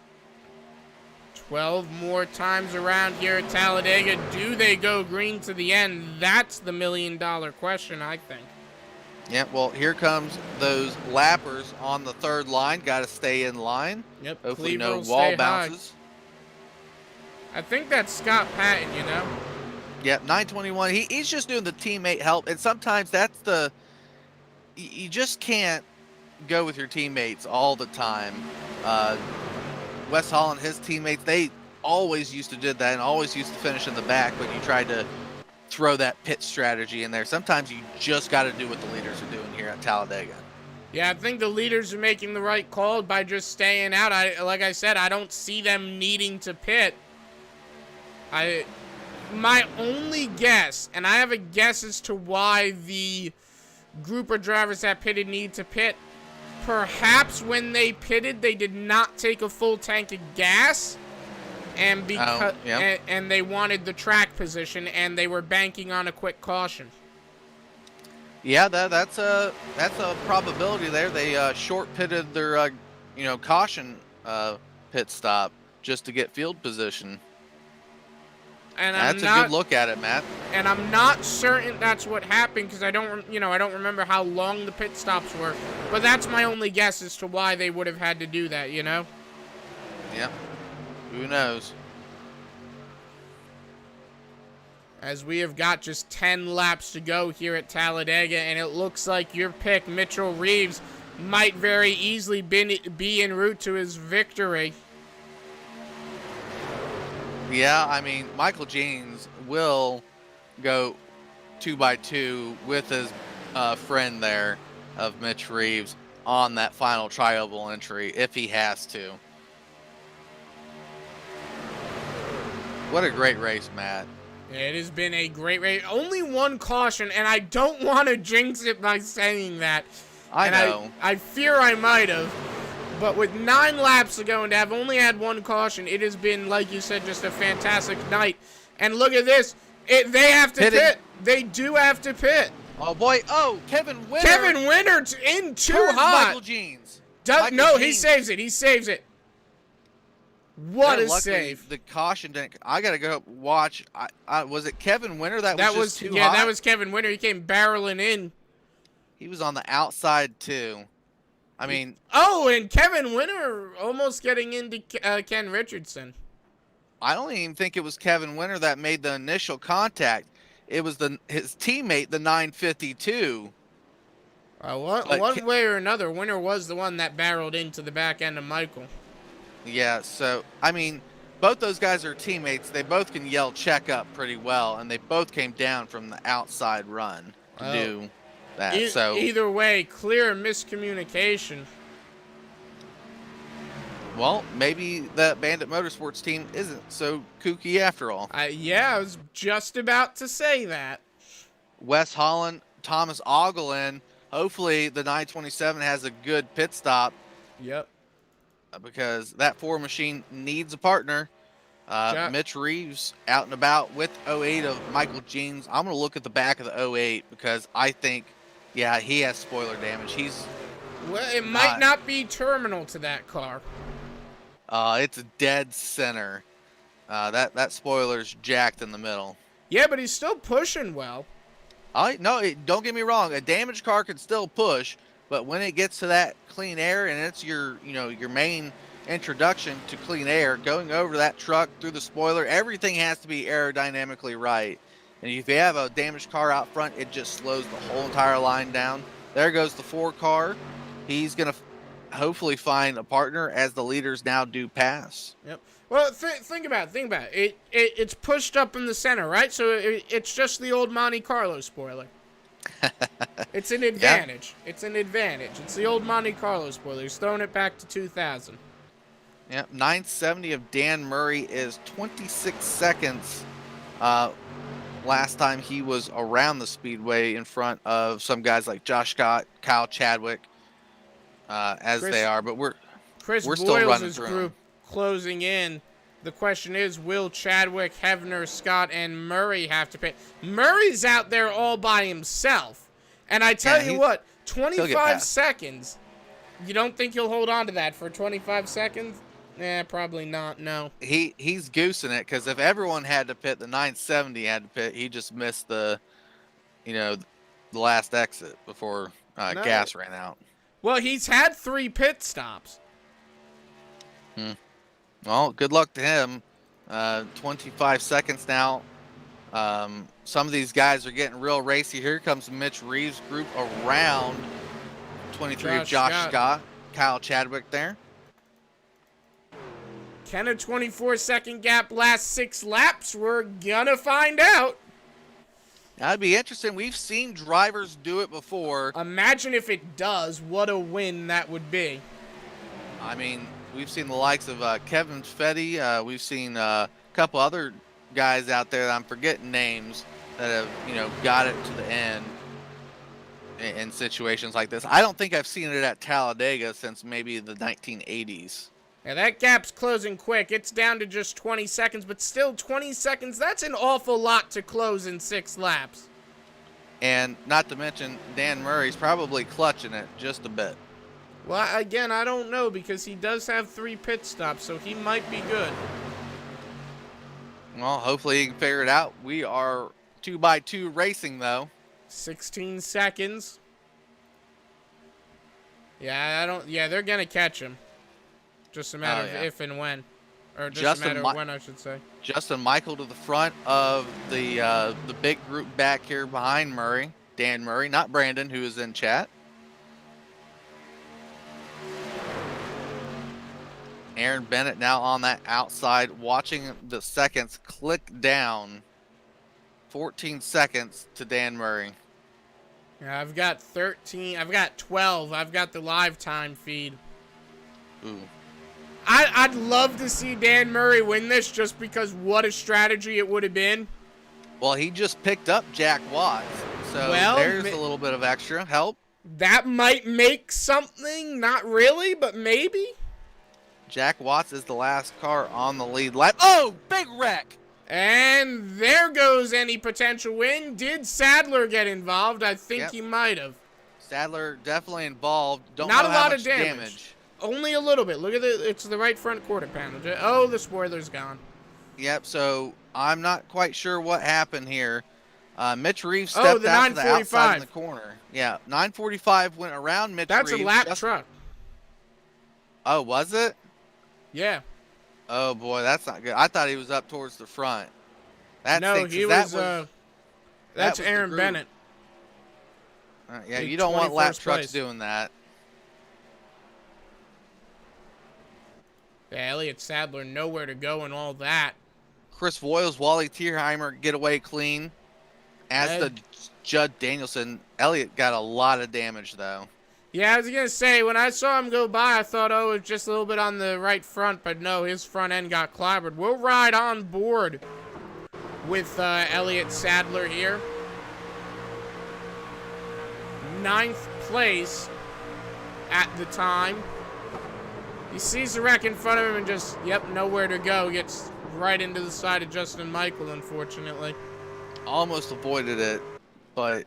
12 more times around here at Talladega. Do they go green to the end? That's the million-dollar question, I think.
Yeah, well, here comes those lappers on the third line. Got to stay in line.
Yep,
Hopefully
Cleaver
no
will
wall
stay
bounces.
high. I think that's Scott Patton,
Yeah, 921. He's just doing the teammate help, and sometimes that's you just can't go with your teammates all the time. Wes Hall and his teammates, they always used to do that and always used to finish in the back, but you tried to throw that pit strategy in there. Sometimes you just got to do what the leaders are doing here at Talladega.
Yeah, I think the leaders are making the right call by just staying out. Like I said, I don't see them needing to pit. My only guess, and I have a guess as to why the group of drivers that pitted need to pit, perhaps when they pitted, they did not take a full tank of gas, and because and they wanted the track position, and they were banking on a quick caution.
Yeah, that's a probability there. They short pitted their caution pit stop just to get field position.
And
that's a good look at it, Matt.
And I'm not certain that's what happened because I don't remember how long the pit stops were. But that's my only guess as to why they would have had to do that,
Yep. Who knows?
As we have got just 10 laps to go here at Talladega, and it looks like your pick, Mitchell Reeves, might very easily be en route to his victory.
Yeah, I mean, Michael Jeans will go 2x2 with his friend there of Mitch Reeves on that final tri-oval entry if he has to. What a great race, Matt.
It has been a great race. Only one caution, and I don't want to jinx it by saying that.
I know.
I fear I might have. But with 9 laps to go and to have only had one caution, it has been, like you said, just a fantastic night. And look at this. They have to pit. They do have to pit.
Oh, boy. Oh, Kevin Winter.
Kevin Winter in too hot.
Michael Jeans.
He saves it. He saves it. What a save.
The caution didn't. I got to go watch. Was it Kevin Winter that was too hot?
Yeah, that was Kevin Winter. He came barreling in.
He was on the outside, too. I mean...
Oh, and Kevin Winter almost getting into Ken Richardson.
I don't even think it was Kevin Winter that made the initial contact. It was his teammate, the 952.
One way or another, Winter was the one that barreled into the back end of Michael.
Yeah, so, I mean, both those guys are teammates. They both can yell check up pretty well, and they both came down from the outside run to do that.
Either way, clear miscommunication.
Well, maybe that Bandit Motorsports team isn't so kooky after all.
Yeah, I was just about to say that.
Wes Holland, Thomas Oglen. Hopefully the 927 has a good pit stop.
Yep.
Because that Ford machine needs a partner. Mitch Reeves out and about with 08 of Michael Jeans. I'm going to look at the back of the 08 because I think, yeah, he has spoiler damage.
It might not be terminal to that car.
It's a dead center. That spoiler's jacked in the middle.
Yeah, but he's still pushing well.
Don't get me wrong. A damaged car can still push, but when it gets to that clean air and it's your main introduction to clean air, going over that truck through the spoiler, everything has to be aerodynamically right. And if you have a damaged car out front, it just slows the whole entire line down. There goes the 4 car. He's going to hopefully find a partner as the leaders now do pass.
Yep. Well, think about it. It's pushed up in the center, right? So it's just the old Monte Carlo spoiler. It's an advantage. Yep. It's an advantage. It's the old Monte Carlo spoiler. He's throwing it back to 2000.
Yep. 970 of Dan Murray is 26 seconds. Last time he was around the speedway in front of some guys like Josh Scott, Kyle Chadwick, they are. But we're still running through
group closing in. The question is, will Chadwick, Hefner, Scott, and Murray have to pay? Murray's out there all by himself. And I tell you what, 25 seconds. You don't think he'll hold on to that for 25 seconds? Probably not, no.
He's goosing it, because if everyone had to pit, the 970 had to pit, he just missed the last exit before gas ran out.
Well, he's had 3 pit stops.
Well, good luck to him. 25 seconds now. Some of these guys are getting real racy. Here comes Mitch Reeves' group around 23 of Josh Scott. Kyle Chadwick there.
Can a 24-second gap last 6 laps? We're gonna find out.
That'd be interesting. We've seen drivers do it before.
Imagine if it does. What a win that would be.
I mean, we've seen the likes of Kevin Fetty. We've seen a couple other guys out there that I'm forgetting names that have, got it to the end in situations like this. I don't think I've seen it at Talladega since maybe the 1980s.
Yeah, that gap's closing quick. It's down to just 20 seconds, but still 20 seconds, that's an awful lot to close in 6 laps.
And not to mention, Dan Murray's probably clutching it just a bit.
Well, again, I don't know, because he does have 3 pit stops, so he might be good.
Well, hopefully he can figure it out. We are 2x2 racing, though.
16 seconds. Yeah, they're going to catch him. Just a matter of if and when. Or just a matter of when, I should say.
Justin Michael to the front of the big group back here behind Murray. Dan Murray, not Brandon, who is in chat. Aaron Bennett now on that outside, watching the seconds click down. 14 seconds to Dan Murray.
Yeah, I've got 13. I've got 12. I've got the live time feed.
Ooh.
I'd love to see Dan Murray win this, just because what a strategy it would have been.
Well, he just picked up Jack Watts, so there's a little bit of extra help.
That might make something. Not really, but maybe.
Jack Watts is the last car on the lead lap. Oh, big wreck!
And there goes any potential win. Did Sadler get involved? I think he might have.
Sadler definitely involved.
Not a lot of damage. Only a little bit. Look at it's the right front quarter panel. Oh, the spoiler's gone.
Yep, so I'm not quite sure what happened here. Mitch Reeves stepped out to the outside in the corner. Yeah, 945 went around Mitch Reeves.
That's a lap truck.
Oh, was it?
Yeah.
Oh, boy, that's not good. I thought he was up towards the front.
He was that's Aaron Bennett.
Yeah, you don't want lap trucks doing that.
Yeah, Elliott Sadler, nowhere to go and all that.
Chris Voiles, Wally Tierheimer get away clean. As the Judd Danielson, Elliott got a lot of damage, though.
Yeah, I was going to say, when I saw him go by, I thought, it was just a little bit on the right front, but no, his front end got clobbered. We'll ride on board with Elliott Sadler here. 9th place at the time. He sees the wreck in front of him and just, nowhere to go. Gets right into the side of Justin Michael, unfortunately.
Almost avoided it, but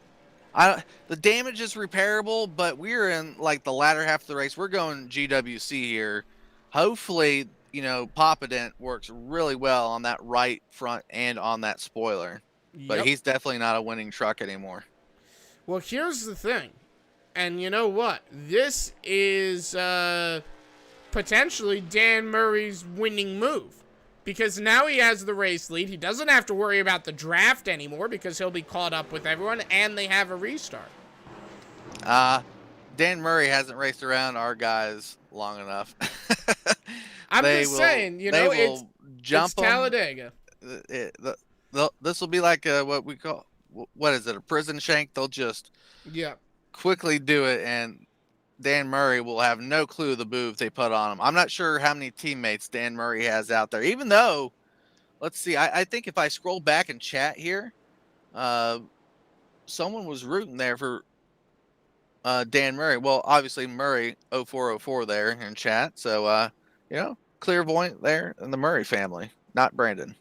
the damage is repairable, but we're in, the latter half of the race. We're going GWC here. Hopefully, Papa Dent works really well on that right front and on that spoiler. But he's definitely not a winning truck anymore.
Well, here's the thing. And you know what? This is... potentially Dan Murray's winning move. Because now he has the race lead. He doesn't have to worry about the draft anymore because he'll be caught up with everyone, and they have a restart.
Dan Murray hasn't raced around our guys long enough.
I'm just saying, you know, it's
jump
Talladega.
This will be like what we call, what is it, a prison shank? They'll just quickly do it, and Dan Murray will have no clue the move they put on him. I'm not sure how many teammates Dan Murray has out there, even though, let's see, I think if I scroll back and chat here, someone was rooting there for Dan Murray. Well, obviously Murray 0404 there in chat. So, you know, clairvoyant there in the Murray family, not Brandon.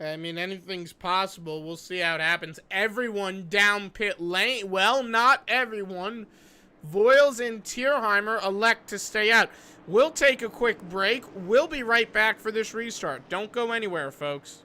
I mean, anything's possible. We'll see how it happens. Everyone down pit lane. Well, not everyone. Voiles and Tierheimer elect to stay out. We'll take a quick break. We'll be right back for this restart. Don't go anywhere, folks.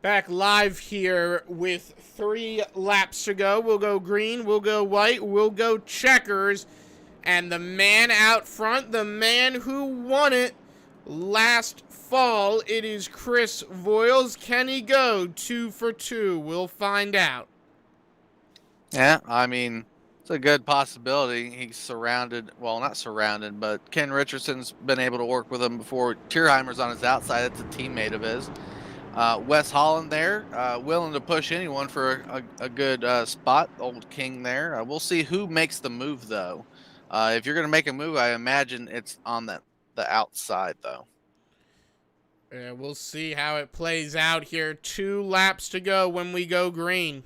Back live here with 3 laps to go. We'll go green, we'll go white, we'll go checkers. And the man out front, the man who won it last fall, it is Chris Voiles. Can he go 2 for 2? We'll find out.
Yeah, I mean, it's a good possibility. He's surrounded, well, not surrounded, but Ken Richardson's been able to work with him before. Tierheimer's on his outside. That's a teammate of his. Wes Holland there, willing to push anyone for a good spot. Old King there. We'll see who makes the move, though. If you're going to make a move, I imagine it's on the outside, though.
Yeah, we'll see how it plays out here. 2 laps to go when we go green.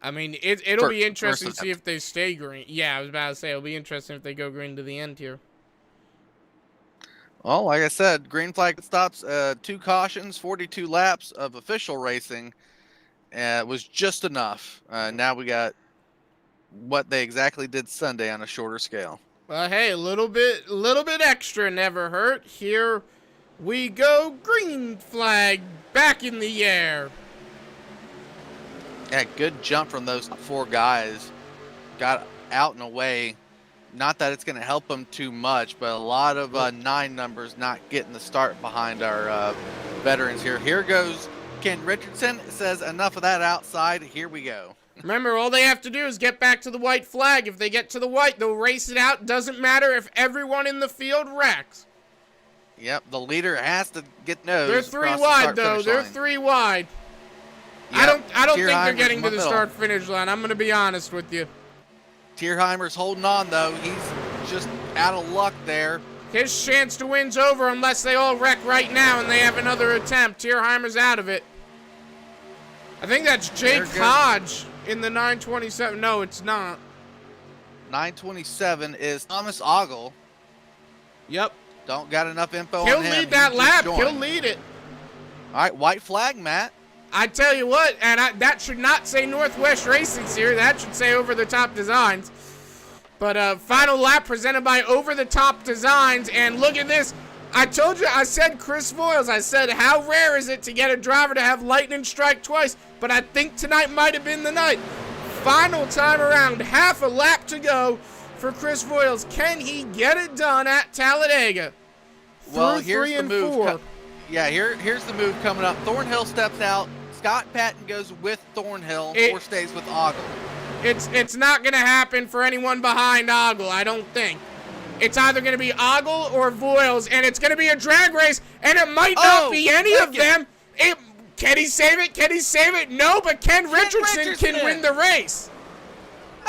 I mean, it'll be interesting to see if they stay green. Yeah, I was about to say, it'll be interesting if they go green to the end here.
Well, like I said, green flag stops, 2 cautions, 42 laps of official racing was just enough. Now we got what they exactly did Sunday on a shorter scale.
Well, hey, a little bit extra never hurt. Here we go, green flag back in the air.
Yeah, good jump from those 4 guys. Got out and away. Not that it's going to help them too much, but a lot of 9 numbers not getting the start behind our veterans here. Here goes Ken Richardson. It says enough of that outside. Here we go.
Remember, all they have to do is get back to the white flag. If they get to the white, they'll race it out. Doesn't matter if everyone in the field wrecks.
Yep, the leader has to get nose.
They're 3 wide, though. They're 3 wide.
Yep.
I don't think they're getting to the start-finish line. I'm going to be honest with you.
Tierheimer's holding on, though. He's just out of luck there.
His chance to win's over unless they all wreck right now and they have another attempt. Tierheimer's out of it. I think that's Jake Hodge in the 927. No, it's not.
927 is Thomas Ogle.
Yep.
Don't got enough info on him.
He'll lead that lap. He'll lead it.
All right, white flag, Matt.
I tell you what, and that should not say Northwest Racing's here. That should say Over the Top Designs. But final lap presented by Over the Top Designs. And look at this. I told you, I said Chris Voiles. I said, how rare is it to get a driver to have lightning strike twice? But I think tonight might have been the night. Final time around, half a lap to go for Chris Voiles. Can he get it done at Talladega?
Well, here's the move. Yeah, here's the move coming up. Thornhill steps out. Scott Patton goes with Thornhill or stays with Ogle.
It's not going to happen for anyone behind Ogle, I don't think. It's either going to be Ogle or Voiles, and it's going to be a drag race, and it might not be any of them. Can he save it? Can he save it? No, but Ken Richardson can win the race.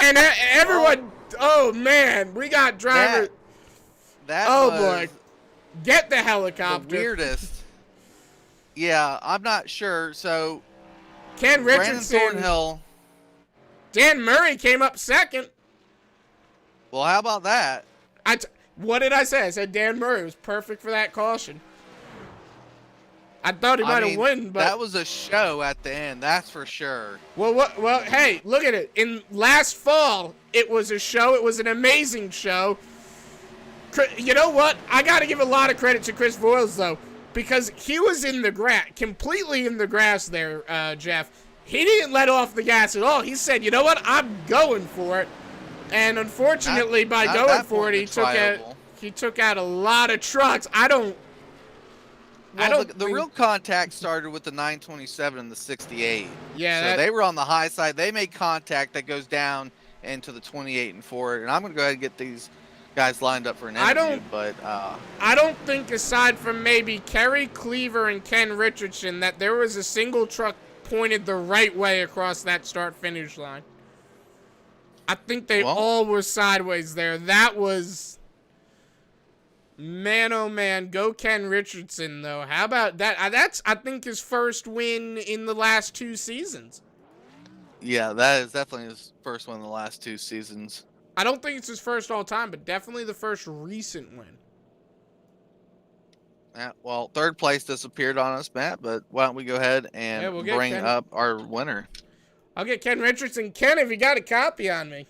And everyone, oh man, we got drivers. Oh boy, get the helicopter.
The weirdest. Yeah, I'm not sure. So,
Ken Richardson,
Thornhill,
Dan Murray came up second.
Well, how about that?
What did I say? I said Dan Murray was perfect for that caution. I thought he might have won, but
that was a show at the end, that's for sure.
Well, hey, look at it. In last fall, it was a show. It was an amazing show. You know what? I got to give a lot of credit to Chris Voiles, though, because he was in the grass, completely in the grass there, Jeff. He didn't let off the gas at all. He said, you know what? I'm going for it. And unfortunately, by going for it, he took out a lot of trucks.
The real contact started with the 927 and the 68.
Yeah.
So they were on the high side. They made contact that goes down into the 28 and forward. And I'm going to go ahead and get these guys lined up for an interview.
I don't think, aside from maybe Kerry Cleaver and Ken Richardson, that there was a single truck pointed the right way across that start-finish line. I think they all were sideways there. That was... Man, oh man, go Ken Richardson, though. How about that? That's, I think, his first win in the last 2 seasons.
Yeah, that is definitely his first one in the last 2 seasons.
I don't think it's his first all-time, but definitely the first recent win.
Yeah, well, third place disappeared on us, Matt, but why don't we go ahead and bring up our winner.
I'll get Ken Richardson. Ken, have you got a copy on me?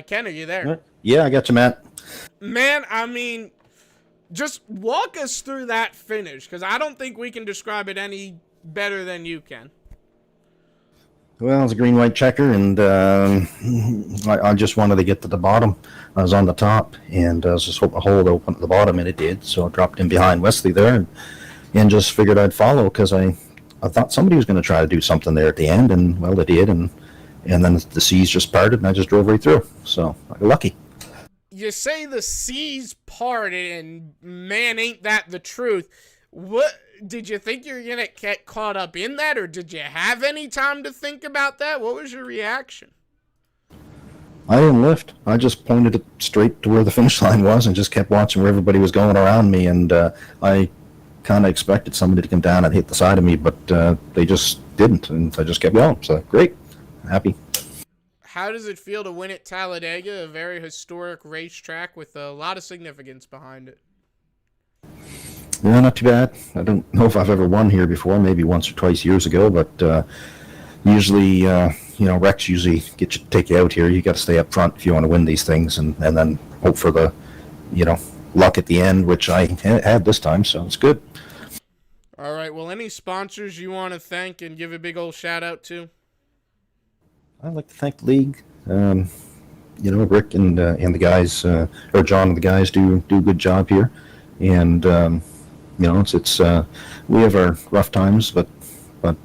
Ken, are you there?
Yeah, I got you, Matt.
Man, I mean, Just walk us through that finish, because I don't think we can describe it any better than you can.
Well, it's a green-white checker, and I just wanted to get to the bottom. I was on the top, and I was just hoping a hole to open at the bottom, and it did. So I dropped in behind Wesley there, and just figured I'd follow because I thought somebody was going to try to do something there at the end, and well, they did, and then the seas just parted, and I just drove right through. So I got lucky.
You say the seas parted, and man, ain't that the truth. What did you think you were gonna get caught up in that, or did you have any time to think about that? What was your reaction?
I didn't lift. I just pointed it straight to where the finish line was and just kept watching where everybody was going around me. And I kind of expected somebody to come down and hit the side of me, but they just didn't. And I just kept going. So great. Happy.
How does it feel to win at Talladega, a very historic racetrack with a lot of significance behind it?
Yeah, not too bad. I don't know if I've ever won here before, maybe once or twice years ago, but usually, wrecks usually take you out here. You got to stay up front if you want to win these things, and then hope for the, luck at the end, which I had this time, so it's good.
All right, well, any sponsors you want to thank and give a big old shout out to?
I'd like to thank the league. Rick and the guys, or John and the guys do a good job here. And, it's we have our rough times, but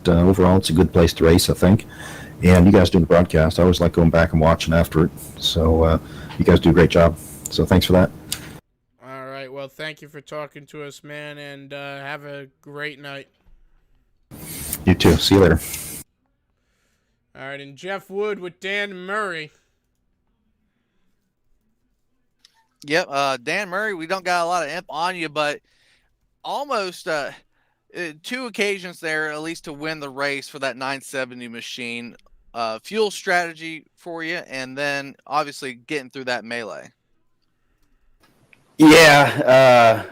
overall it's a good place to race, I think. And you guys doing the broadcast, I always like going back and watching after it. So you guys do a great job. So thanks for that.
All right, well, thank you for talking to us, man, and have a great night.
You too. See you later.
All right, and Jeff Wood with Dan Murray.
Yep, Dan Murray, we don't got a lot of imp on you, but almost 2 occasions there, at least to win the race for that 970 machine. Fuel strategy for you, and then obviously getting through that melee.
Yeah,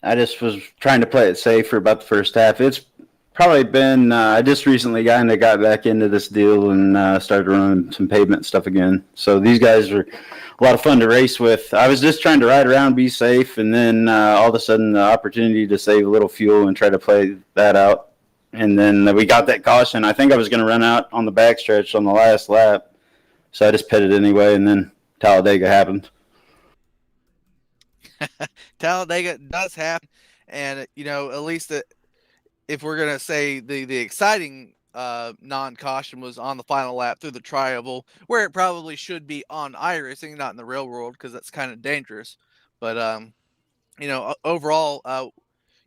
I just was trying to play it safe for about the first half. It's probably been, I just recently got back into this deal and started running some pavement stuff again. So these guys are a lot of fun to race with. I was just trying to ride around, be safe, and then all of a sudden the opportunity to save a little fuel and try to play that out. And then we got that caution. I think I was going to run out on the backstretch on the last lap. So I just pitted anyway, and then Talladega happened.
Talladega does happen. And, at least if we're going to say the exciting non-caution was on the final lap through the tri-oval, where it probably should be on iRacing, not in the real world, because that's kind of dangerous. But, overall,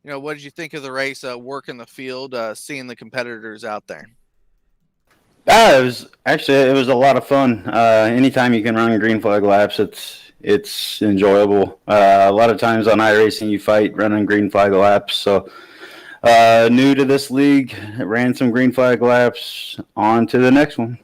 what did you think of the race, working the field, seeing the competitors out there?
It was a lot of fun. Anytime you can run green flag laps, it's enjoyable. A lot of times on iRacing, you fight running green flag laps. So new to this league, ran some green flag laps. On to the next one.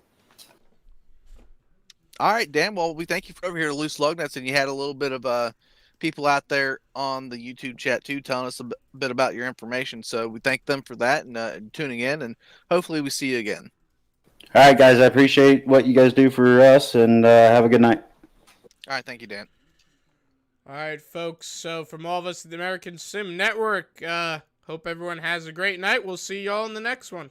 All right, Dan. Well, we thank you for over here to Loose Lugnuts, and you had a little bit of people out there on the YouTube chat too, telling us a bit about your information. So we thank them for that and tuning in, and hopefully we see you again.
All right, guys. I appreciate what you guys do for us, and have a good night.
All right, thank you, Dan.
All right, folks. So from all of us at the American Sim Network, hope everyone has a great night. We'll see y'all in the next one.